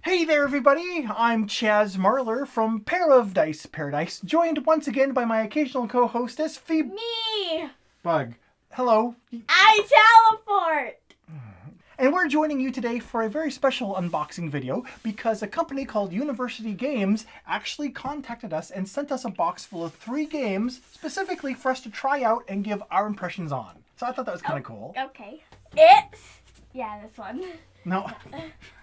Hey there, everybody! I'm Chaz Marler from Pair of Dice Paradise, joined once again by my occasional co-hostess, Me! VeeBug. Hello. I teleport! And we're joining you today for a very special unboxing video because a company called University Games actually contacted us and sent us a box full of 3 games specifically for us to try out and give our impressions on. So I thought that was kind of cool. Okay. This one. No,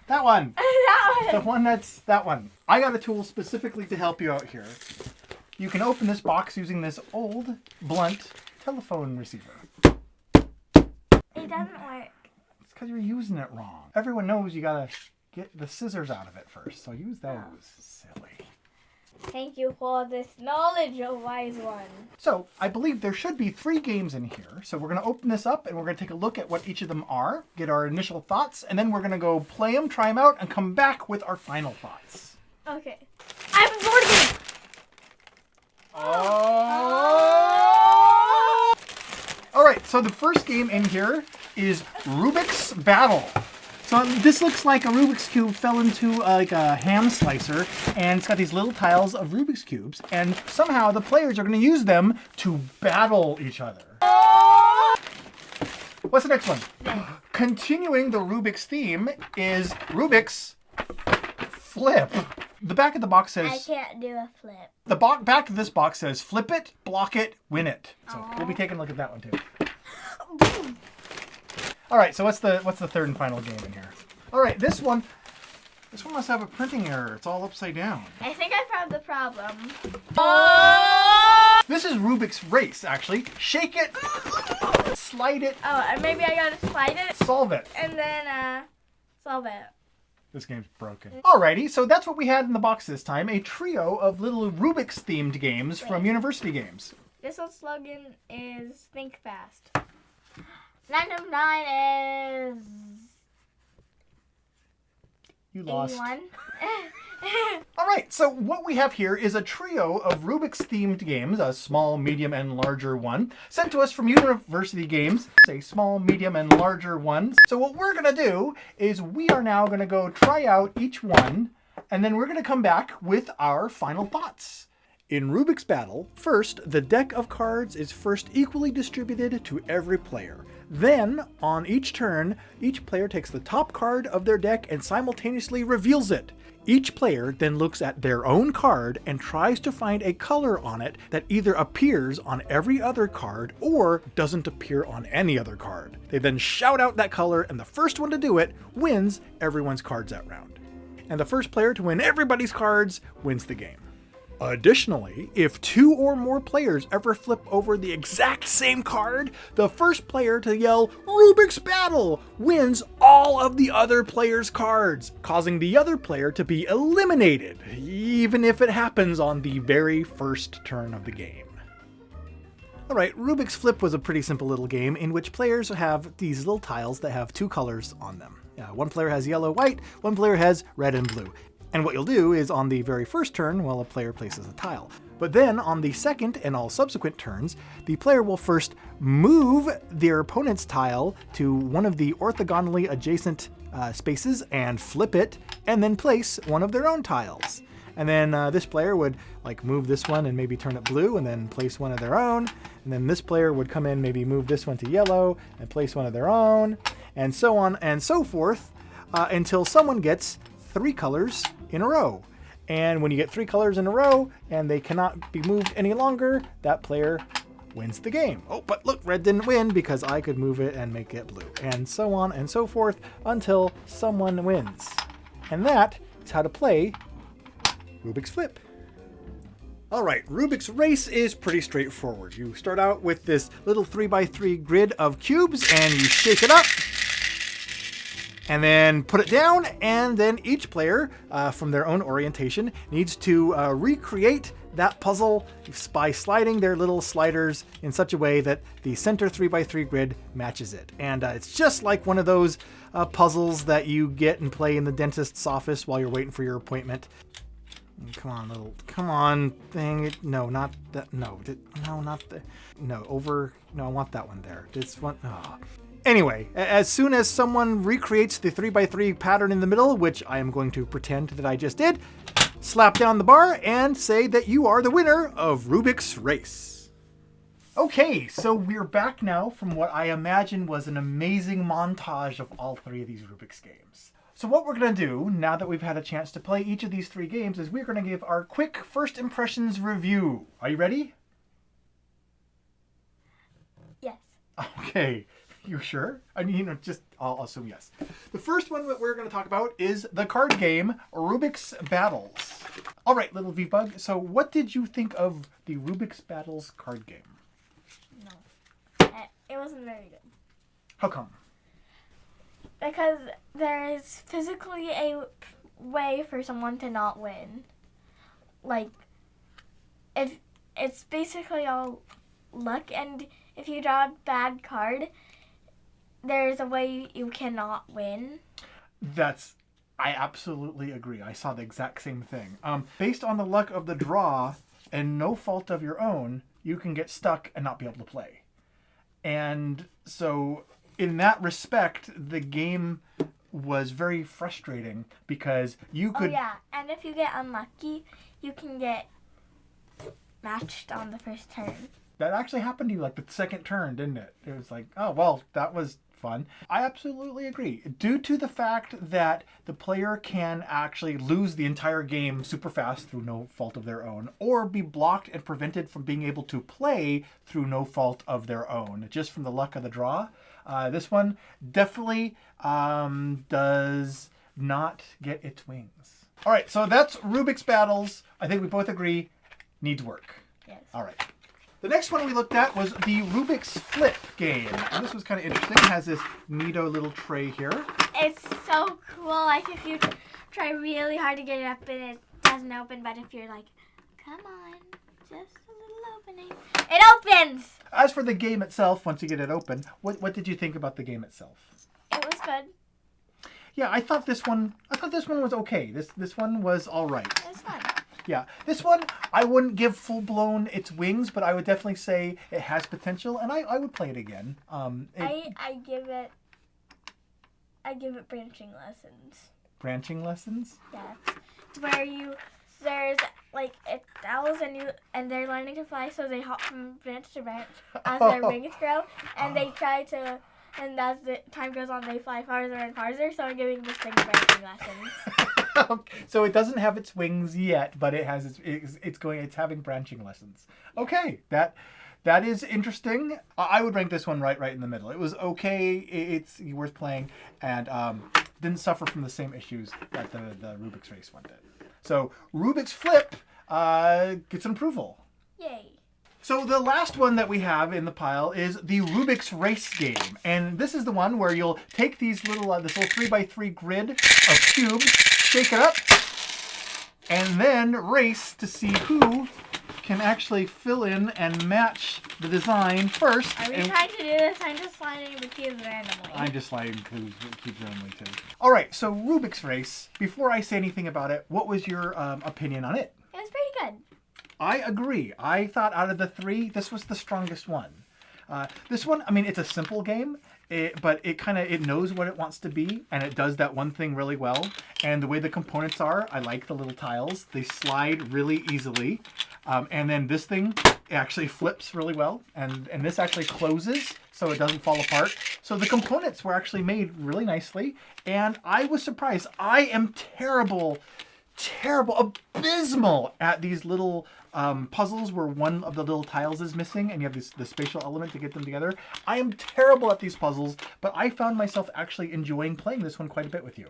that one. That one. The one that's that one. I got a tool specifically to help you out here. You can open this box using this old, blunt telephone receiver. It doesn't work. It's because you're using it wrong. Everyone knows you gotta get the scissors out of it first, so use those. Silly. Thank you for this knowledge, oh wise one. So, I believe there should be 3 games in here. So we're going to open this up and we're going to take a look at what each of them are, get our initial thoughts, and then we're going to go play them, try them out, and come back with our final thoughts. Okay. I have a board game! Oh! Alright, so the first game in here is Rubik's Battle. So this looks like a Rubik's Cube fell into like a ham slicer, and it's got these little tiles of Rubik's Cubes, and somehow the players are going to use them to battle each other. What's the next one? Continuing the Rubik's theme is Rubik's Flip. The back of the box says... I can't do a flip. The back of this box says, flip it, block it, win it. So we'll be taking a look at that one too. All right, so what's the third and final game in here? All right, this one must have a printing error. It's all upside down. I think I found the problem. This is Rubik's Race, actually. Shake it, slide it. Oh, and maybe I gotta slide it Solve it. and then solve it. This game's broken. Alrighty, so that's what we had in the box this time. A trio of little Rubik's themed games from University Games. This one's slogan is Think Fast. 9 of 9 is... You lost. 81. All right, so what we have here is a trio of Rubik's themed games, a small, medium, and larger one, sent to us from University Games. A small, medium, and larger one. So what we're going to do is we are now going to go try out each one, and then we're going to come back with our final thoughts. In Rubik's Battle, first, the deck of cards is first equally distributed to every player. Then, on each turn, each player takes the top card of their deck and simultaneously reveals it. Each player then looks at their own card and tries to find a color on it that either appears on every other card or doesn't appear on any other card. They then shout out that color, and the first one to do it wins everyone's cards that round. And the first player to win everybody's cards wins the game. Additionally, if 2 or more players ever flip over the exact same card, the first player to yell Rubik's Battle wins all of the other players' cards, causing the other player to be eliminated, even if it happens on the very first turn of the game. Alright, Rubik's Flip was a pretty simple little game in which players have these little tiles that have 2 colors on them. One player has yellow, white, one player has red and blue. And what you'll do is on the very first turn, well, a player places a tile. But then on the second and all subsequent turns, the player will first move their opponent's tile to one of the orthogonally adjacent spaces and flip it, and then place one of their own tiles. And then this player would like move this one and maybe turn it blue and then place one of their own. And then this player would come in, maybe move this one to yellow and place one of their own, and so on and so forth until someone gets 3 colors in a row. And when you get 3 colors in a row and they cannot be moved any longer, that player wins the game. Oh, but look, red didn't win because I could move it and make it blue. And so on and so forth until someone wins. And that is how to play Rubik's Flip. All right, Rubik's Race is pretty straightforward. You start out with this little 3x3 grid of cubes and you shake it up. And then put it down, and then each player, from their own orientation, needs to recreate that puzzle by sliding their little sliders in such a way that the center 3x3 grid matches it. And it's just like one of those puzzles that you get and play in the dentist's office while you're waiting for your appointment. Come on, come on thing. No, not that. No, not the. No, I want that one there. This one. Oh. Anyway, as soon as someone recreates the 3x3 pattern in the middle, which I am going to pretend that I just did, slap down the bar and say that you are the winner of Rubik's Race. Okay, so we're back now from what I imagine was an amazing montage of all three of these Rubik's games. So what we're going to do, now that we've had a chance to play each of these three games, is we're going to give our quick first impressions review. Are you ready? Yes. Okay. You sure? I mean, I'll assume yes. The first one that we're going to talk about is the card game Rubik's Battles. All right, little VeeBug. So what did you think of the Rubik's Battles card game? No. It wasn't very good. How come? Because there is physically a way for someone to not win. Like, if it's basically all luck, and if you draw a bad card, there's a way you cannot win. I absolutely agree. I saw the exact same thing. Based on the luck of the draw and no fault of your own, you can get stuck and not be able to play. And so in that respect, the game was very frustrating because you could... Oh yeah, and if you get unlucky, you can get matched on the first turn. That actually happened to you like the second turn, didn't it? It was like, oh, well, that was fun. I absolutely agree. Due to the fact that the player can actually lose the entire game super fast through no fault of their own, or be blocked and prevented from being able to play through no fault of their own, just from the luck of the draw. This one definitely does not get its wings. All right, so that's Rubik's Battles. I think we both agree needs work. Yes. All right. The next one we looked at was the Rubik's Flip game. And this was kind of interesting. It has this neato little tray here. It's so cool. Like, if you try really hard to get it up and it doesn't open, but if you're like, come on, just a little opening, it opens! As for the game itself, once you get it open, what did you think about the game itself? It was good. Yeah, I thought this one was okay. This one was all right. It was fun. Yeah, this one I wouldn't give full-blown its wings, but I would definitely say it has potential, and I would play it again. I give it branching lessons. Branching lessons? Yeah, it's where there's like owls and they're learning to fly, so they hop from branch to branch as their wings grow, and they try to. And as the time goes on, they fly farther and farther. So I'm giving this thing branching lessons. So it doesn't have its wings yet, but it has it's having branching lessons. Okay, that is interesting. I would rank this one right in the middle. It was okay. It's worth playing, and didn't suffer from the same issues that the Rubik's Race one did. So Rubik's Flip gets an approval. Yay. So the last one that we have in the pile is the Rubik's Race game. And this is the one where you'll take these this little 3x3 grid of cubes, shake it up, and then race to see who can actually fill in and match the design first. Are we trying to do this? I'm just sliding the cubes randomly. I'm just sliding cubes randomly too. All right, so Rubik's Race, before I say anything about it, what was your opinion on it? It was pretty good. I agree. I thought out of the three, this was the strongest one. This one, I mean, it's a simple game, but it knows what it wants to be, and it does that one thing really well. And the way the components are, I like the little tiles. They slide really easily. And then this thing actually flips really well, and this actually closes so it doesn't fall apart. So the components were actually made really nicely, and I was surprised. I am terrible, abysmal at these little puzzles where one of the little tiles is missing and you have the spatial element to get them together. I am terrible at these puzzles, but I found myself actually enjoying playing this one quite a bit with you.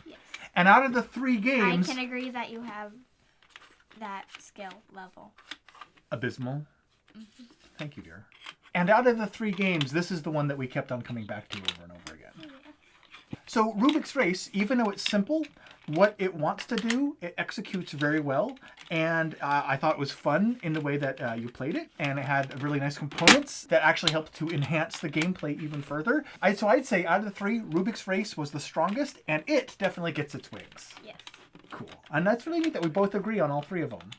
Yes. And out of the three games... I can agree that you have that skill level. Abysmal? Mm-hmm. Thank you, dear. And out of the three games, this is the one that we kept on coming back to over and over again. Yeah. So Rubik's Race, even though it's simple, what it wants to do, it executes very well. And I thought it was fun in the way that you played it. And it had really nice components that actually helped to enhance the gameplay even further. So I'd say out of the three, Rubik's Race was the strongest, and it definitely gets its wings. Yes. Cool. And that's really neat that we both agree on all three of them.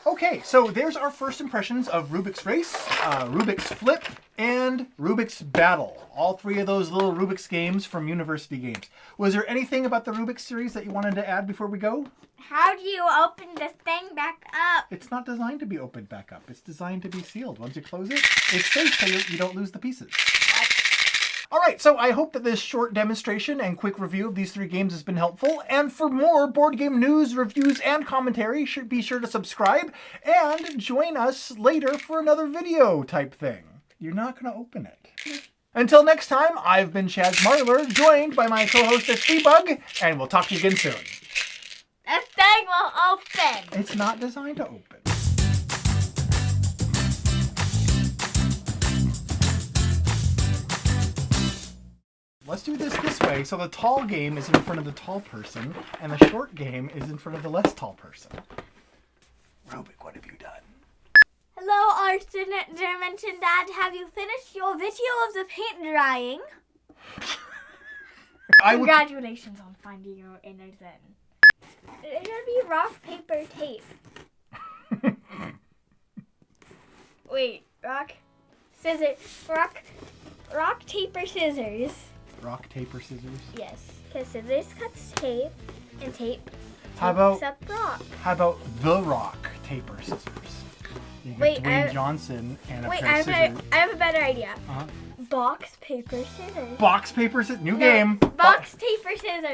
Okay, so there's our first impressions of Rubik's Race, Rubik's Flip, and Rubik's Battle. All three of those little Rubik's games from University Games. Was there anything about the Rubik's series that you wanted to add before we go? How do you open this thing back up? It's not designed to be opened back up. It's designed to be sealed. Once you close it, it's safe so you don't lose the pieces. All right, so I hope that this short demonstration and quick review of these three games has been helpful. And for more board game news, reviews, and commentary, be sure to subscribe and join us later for another video type thing. You're not going to open it. Until next time, I've been Chaz Marler, joined by my co-host Chaz VeeBug, and we'll talk to you again soon. This thing will open. It's not designed to open. Let's do this way, so the tall game is in front of the tall person, and the short game is in front of the less tall person. Rubik, what have you done? Hello, our student Dimension Dad. Have you finished your video of the paint drying? Congratulations on finding your inner zen. It should be rock, paper, tape. Wait, rock, scissors, rock, paper, scissors. Rock, paper, scissors? Yes, because scissors cuts tape, and tape How about picks up rock. How about the rock, paper, scissors? You get Wait, Dwayne Johnson and a Wait, pair of scissors. I have a better idea. Uh-huh. Box, paper, scissors. Box, paper, scissors. New game. Box, paper, scissors.